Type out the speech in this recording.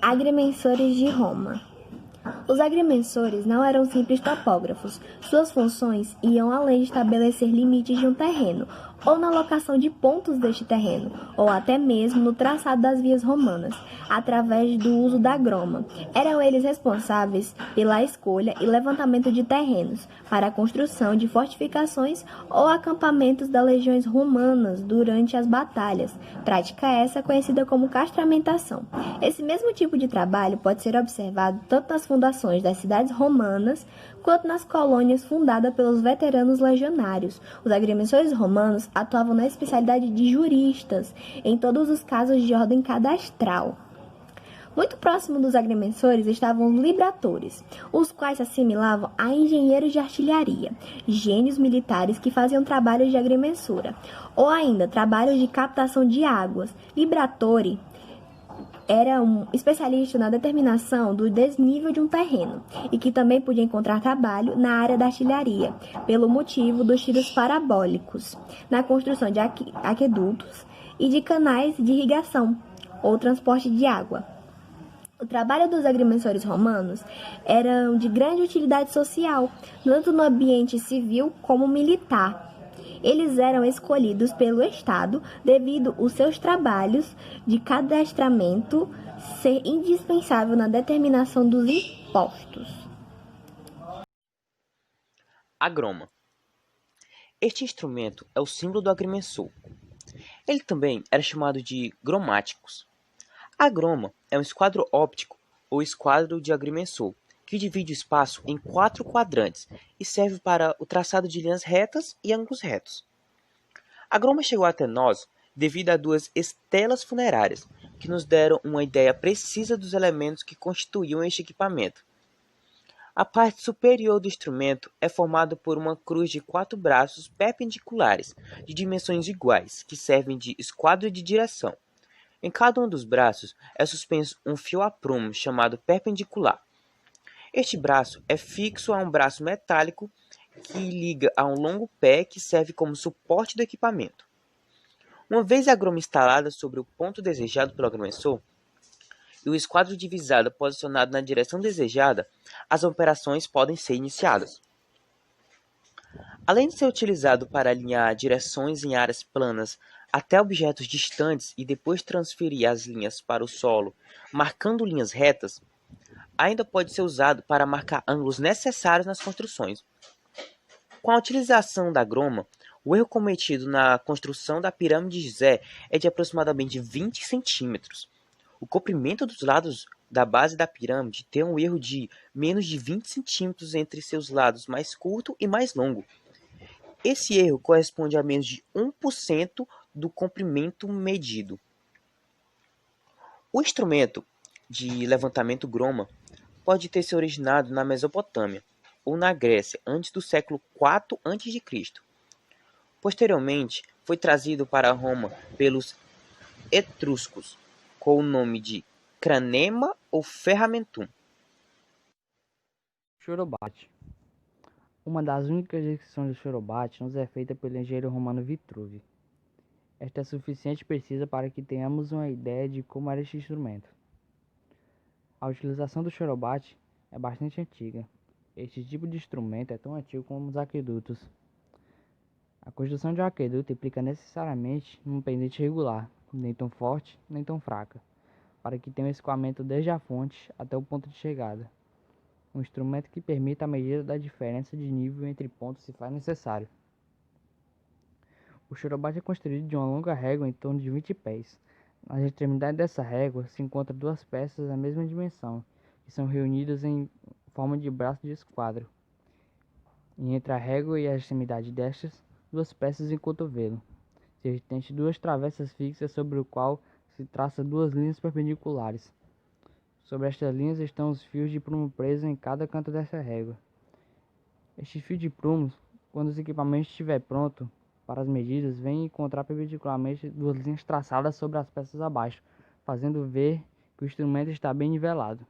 Agrimensores de Roma. Os agrimensores não eram simples topógrafos. Suas funções iam além de estabelecer limites de um terreno, ou na locação de pontos deste terreno, ou até mesmo no traçado das vias romanas, através do uso da groma. Eram eles responsáveis pela escolha e levantamento de terrenos, para a construção de fortificações ou acampamentos das legiões romanas durante as batalhas, prática essa conhecida como castramentação. Esse mesmo tipo de trabalho pode ser observado tanto nas fundações das cidades romanas, quanto nas colônias fundadas pelos veteranos legionários. Os agrimensores romanos atuavam na especialidade de juristas, em todos os casos de ordem cadastral. Muito próximo dos agrimensores estavam os libratores, os quais se assimilavam a engenheiros de artilharia, gênios militares que faziam trabalhos de agrimensura, ou ainda trabalhos de captação de águas. Libratore era um especialista na determinação do desnível de um terreno e que também podia encontrar trabalho na área da artilharia, pelo motivo dos tiros parabólicos, na construção de aquedutos e de canais de irrigação ou transporte de água. O trabalho dos agrimensores romanos era de grande utilidade social, tanto no ambiente civil como militar. Eles eram escolhidos pelo Estado devido aos seus trabalhos de cadastramento ser indispensável na determinação dos impostos. A groma. Este instrumento é o símbolo do agrimensor. Ele também era chamado de gromáticos. A groma é um esquadro óptico ou esquadro de agrimensor, que divide o espaço em 4 quadrantes e serve para o traçado de linhas retas e ângulos retos. A groma chegou até nós devido a 2 estelas funerárias, que nos deram uma ideia precisa dos elementos que constituíam este equipamento. A parte superior do instrumento é formada por uma cruz de 4 braços perpendiculares, de dimensões iguais, que servem de esquadro de direção. Em cada um dos braços é suspenso um fio a prumo chamado perpendicular. Este braço é fixo a um braço metálico que liga a um longo pé que serve como suporte do equipamento. Uma vez a groma instalada sobre o ponto desejado pelo agrimensor e o esquadro divisado posicionado na direção desejada, as operações podem ser iniciadas. Além de ser utilizado para alinhar direções em áreas planas até objetos distantes e depois transferir as linhas para o solo, marcando linhas retas, ainda pode ser usado para marcar ângulos necessários nas construções. Com a utilização da groma, o erro cometido na construção da pirâmide de Gizé é de aproximadamente 20 centímetros. O comprimento dos lados da base da pirâmide tem um erro de menos de 20 centímetros entre seus lados mais curto e mais longo. Esse erro corresponde a menos de 1% do comprimento medido. O instrumento de levantamento groma pode ter se originado na Mesopotâmia ou na Grécia antes do século IV a.C. Posteriormente, foi trazido para Roma pelos etruscos com o nome de cranema ou ferramentum. Chorobate. Uma das únicas descrições do chorobate nos é feita pelo engenheiro romano Vitruvio. Esta é suficiente e precisa para que tenhamos uma ideia de como era este instrumento. A utilização do chorobate é bastante antiga. Este tipo de instrumento é tão antigo como os aquedutos. A construção de um aqueduto implica necessariamente um pendente regular, nem tão forte nem tão fraca, para que tenha um escoamento desde a fonte até o ponto de chegada. Um instrumento que permita a medida da diferença de nível entre pontos se faz necessário. O chorobate é construído de uma longa régua em torno de 20 pés. Nas extremidades dessa régua se encontram 2 peças da mesma dimensão, que são reunidas em forma de braço de esquadro. E entre a régua e a extremidade destas, 2 peças em cotovelo. Se existem 2 travessas fixas sobre o qual se traça 2 linhas perpendiculares. Sobre estas linhas estão os fios de prumo presos em cada canto dessa régua. Este fio de prumo, quando o equipamento estiver pronto para as medidas, vem encontrar perpendicularmente 2 linhas traçadas sobre as peças abaixo, fazendo ver que o instrumento está bem nivelado.